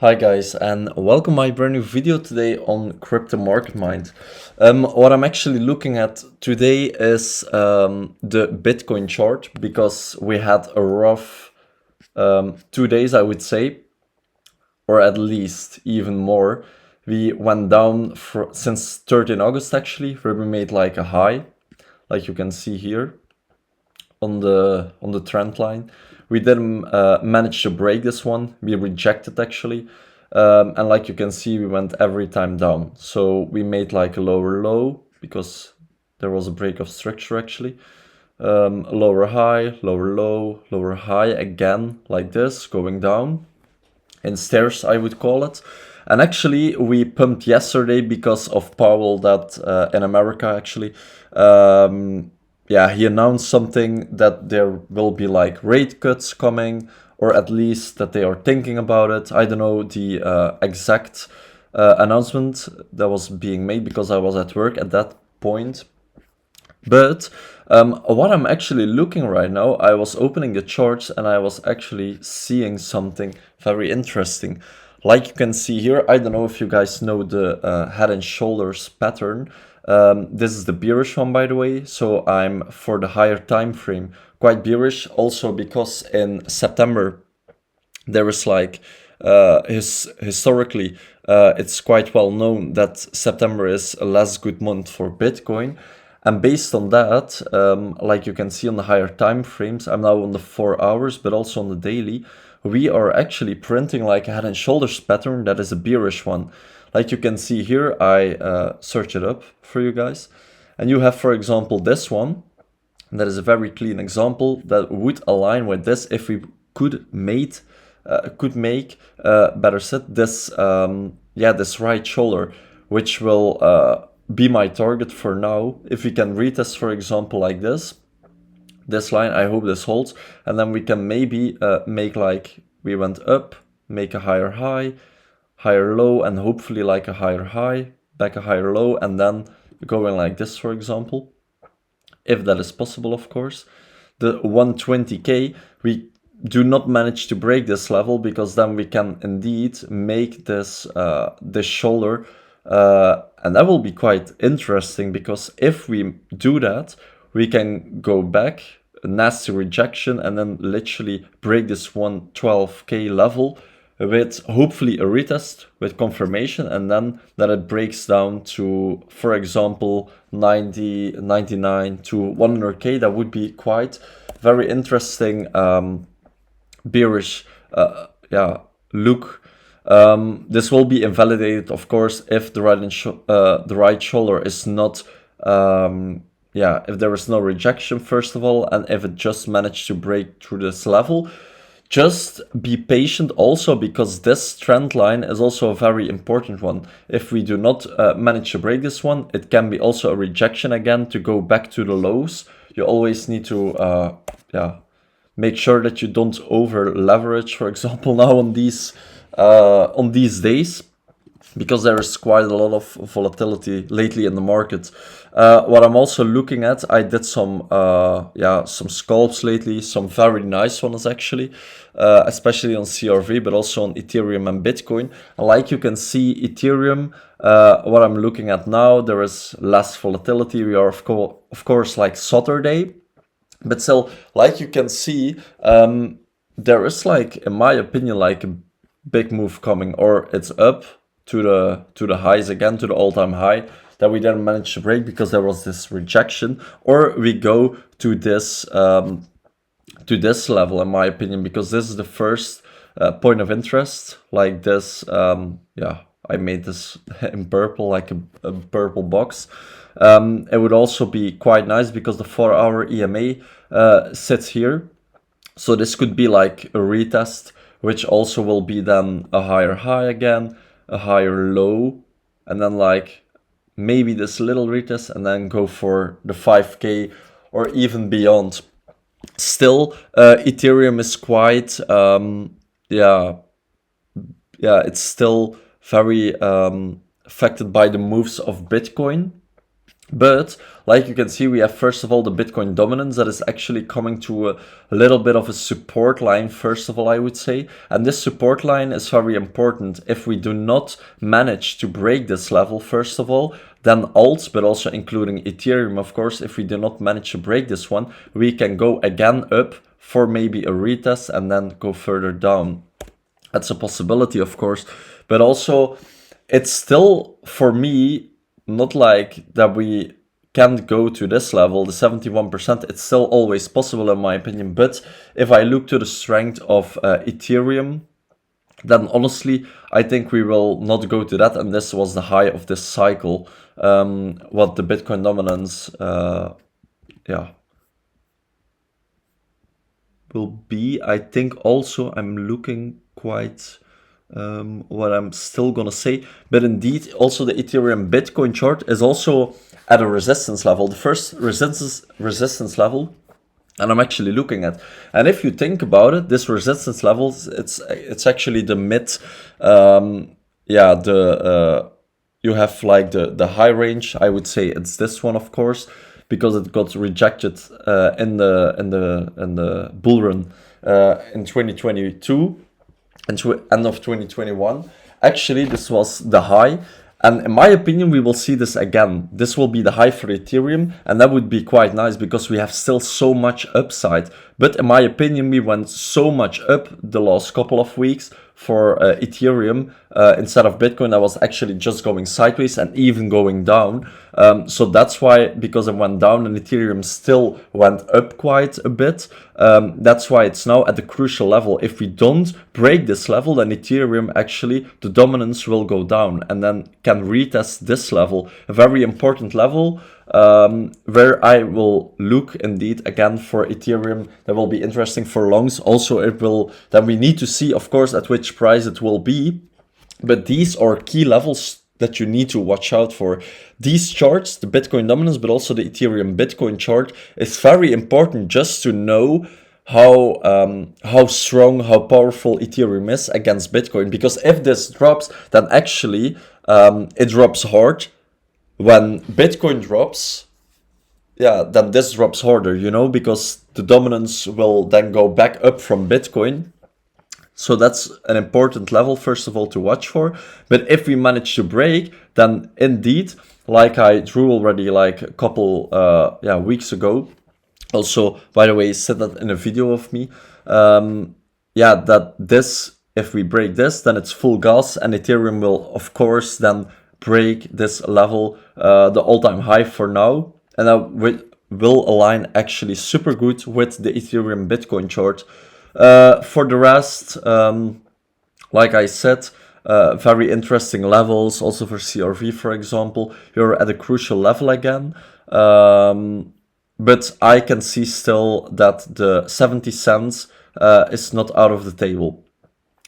Hi guys, and welcome my brand new video today on Crypto Market Mind. What I'm actually looking at today is the Bitcoin chart, because we had a rough 2 days, I would say, or at least even more. We went down since 13 August actually, where we made like a high, like you can see here on the trend line. We didn't manage to break this one. We rejected actually. And like you can see, we went every time down. So we made like a lower low because there was a break of structure actually. Lower high, lower low, lower high again, like this, going down in stairs, I would call it. And actually, we pumped yesterday because of Powell that in America actually. Yeah, he announced something that there will be like rate cuts coming, or at least that they are thinking about it. I don't know the exact announcement that was being made because I was at work at that point. But what I'm actually looking right now, I was opening the charts and I was actually seeing something very interesting. Like you can see here, I don't know if you guys know the head and shoulders pattern. This is the bearish one, by the way. So I'm for the higher time frame quite bearish, also because in September there is like historically it's quite well known that September is a less good month for Bitcoin. And based on that, like you can see on the higher time frames, I'm now on the 4 hours, but also on the daily, we are actually printing like a head and shoulders pattern that is a bearish one. Like you can see here, I search it up for you guys. And you have, for example, this one. That is a very clean example that would align with this if we could make better said this this right shoulder, which will be my target for now. If we can retest, for example, like this line, I hope this holds, and then we can maybe make like we went up, make a higher high, higher low, and hopefully like a higher high, back a higher low, and then going like this, for example, if that is possible, of course. The 120k, we do not manage to break this level, because then we can indeed make this this shoulder, and that will be quite interesting, because if we do that, we can go back, a nasty rejection, and then literally break this 112k level with hopefully a retest with confirmation, and then that it breaks down to, for example, 90, 99 to 100k. That would be quite very interesting bearish look. This will be invalidated, of course, if the right shoulder is not if there is no rejection, first of all, and if it just managed to break through this level. Just be patient also, because this trend line is also a very important one. If we do not manage to break this one, it can be also a rejection again to go back to the lows. You always need to make sure that you don't over leverage, for example, now on these days, because there is quite a lot of volatility lately in the market. What I'm also looking at, I did some scalps lately, some very nice ones actually, especially on CRV, but also on Ethereum and Bitcoin. And like you can see, Ethereum, what I'm looking at now, there is less volatility. We are of course like Saturday, but still, like you can see, there is like, in my opinion, like a big move coming, or it's up to the highs again, to the all-time high that we didn't manage to break because there was this rejection, or we go to this level, in my opinion, because this is the first point of interest, like this. I made this in purple, like a purple box. It would also be quite nice because the 4-hour EMA sits here, so this could be like a retest, which also will be then a higher high again, a higher low, and then like maybe this little retest, and then go for the 5k or even beyond. Still, Ethereum is quite it's still very affected by the moves of Bitcoin. But like you can see, we have first of all the Bitcoin dominance that is actually coming to a little bit of a support line, first of all, I would say. And this support line is very important. If we do not manage to break this level, first of all, then alts, but also including Ethereum, of course, if we do not manage to break this one, we can go again up for maybe a retest and then go further down. That's a possibility, of course. But also, it's still, for me, not like that we can't go to this level, the 71%, it's still always possible in my opinion. But if I look to the strength of Ethereum, then honestly, I think we will not go to that. And this was the high of this cycle, what the Bitcoin dominance, will be. I think also I'm looking quite what I'm still gonna say, but indeed also the Ethereum Bitcoin chart is also at a resistance level, the first resistance level, and I'm actually looking at. And if you think about it, this resistance level, it's actually the mid, you have like the high range. I would say it's this one, of course, because it got rejected in the bull run in 2022 and end of 2021. Actually, this was the high. And in my opinion, we will see this again. This will be the high for Ethereum, and that would be quite nice because we have still so much upside. But in my opinion, we went so much up the last couple of weeks for Ethereum instead of Bitcoin. That was actually just going sideways and even going down. So that's why, because it went down and Ethereum still went up quite a bit, that's why it's now at the crucial level. If we don't break this level, then Ethereum actually, the dominance will go down and then can retest this level, a very important level, where I will look indeed again for Ethereum. That will be interesting for longs. Also, it will, then we need to see, of course, at which price it will be. But these are key levels that you need to watch out for. These charts, the Bitcoin dominance, but also the Ethereum Bitcoin chart, is very important just to know how strong, how powerful Ethereum is against Bitcoin. Because if this drops, then actually it drops hard. When Bitcoin drops, then this drops harder, because the dominance will then go back up from Bitcoin. So that's an important level, first of all, to watch for. But if we manage to break, then indeed, like I drew already like a couple weeks ago, also, by the way, said that in a video of me, that this, if we break this, then it's full gas, and Ethereum will, of course, then break this level, the all-time high for now, and that will align actually super good with the Ethereum Bitcoin chart. For the rest, like I said, very interesting levels, also for CRV, for example. You're at a crucial level again, but I can see still that the 70 cents is not out of the table.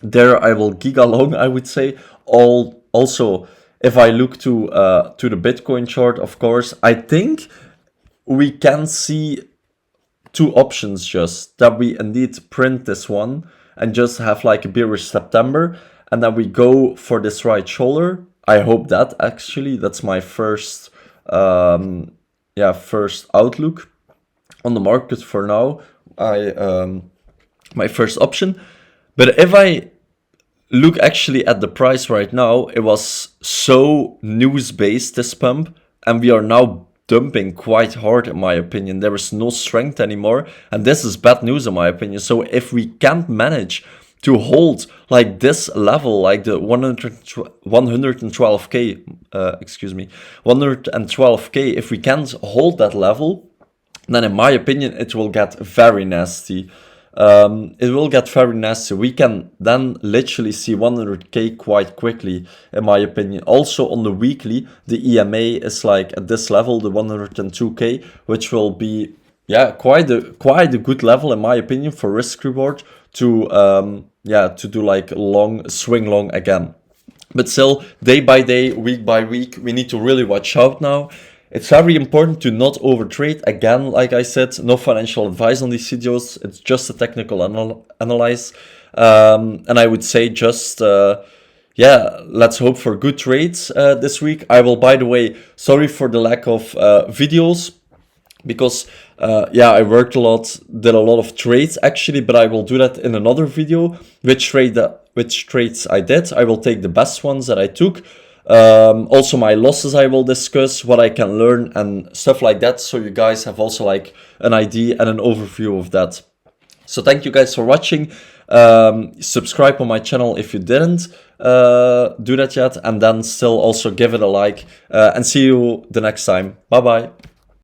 There I will giga long, I would say. Also, if I look to the Bitcoin chart, of course, I think we can see two options, just that we indeed print this one and just have like a bearish September, and then we go for this right shoulder. I hope that actually, that's my first first outlook on the market for now. My first option. But if I look actually at the price right now, it was so news based, this pump, and we are now dumping quite hard, in my opinion. There is no strength anymore, and this is bad news in my opinion. So if we can't manage to hold like this level, like the 112k, 112k, if we can't hold that level, then in my opinion it will get very nasty. It will get very nasty. We can then literally see 100k quite quickly, in my opinion. Also on the weekly, the EMA is like at this level, the 102k, which will be quite a good level, in my opinion, for risk reward to do like swing long again. But still, day by day, week by week, we need to really watch out now. It's very important to not overtrade. Again, like I said, no financial advice on these videos. It's just a technical analyze. And I would say just, yeah, let's hope for good trades this week. I will, by the way, sorry for the lack of videos, because yeah, I worked a lot, did a lot of trades actually, but I will do that in another video. Which trades I did. I will take the best ones that I took. Also my losses I will discuss, what I can learn and stuff like that, so you guys have also like an idea and an overview of that. So thank you guys for watching. Subscribe on my channel if you didn't do that yet, and then still also give it a like, and see you the next time. Bye bye.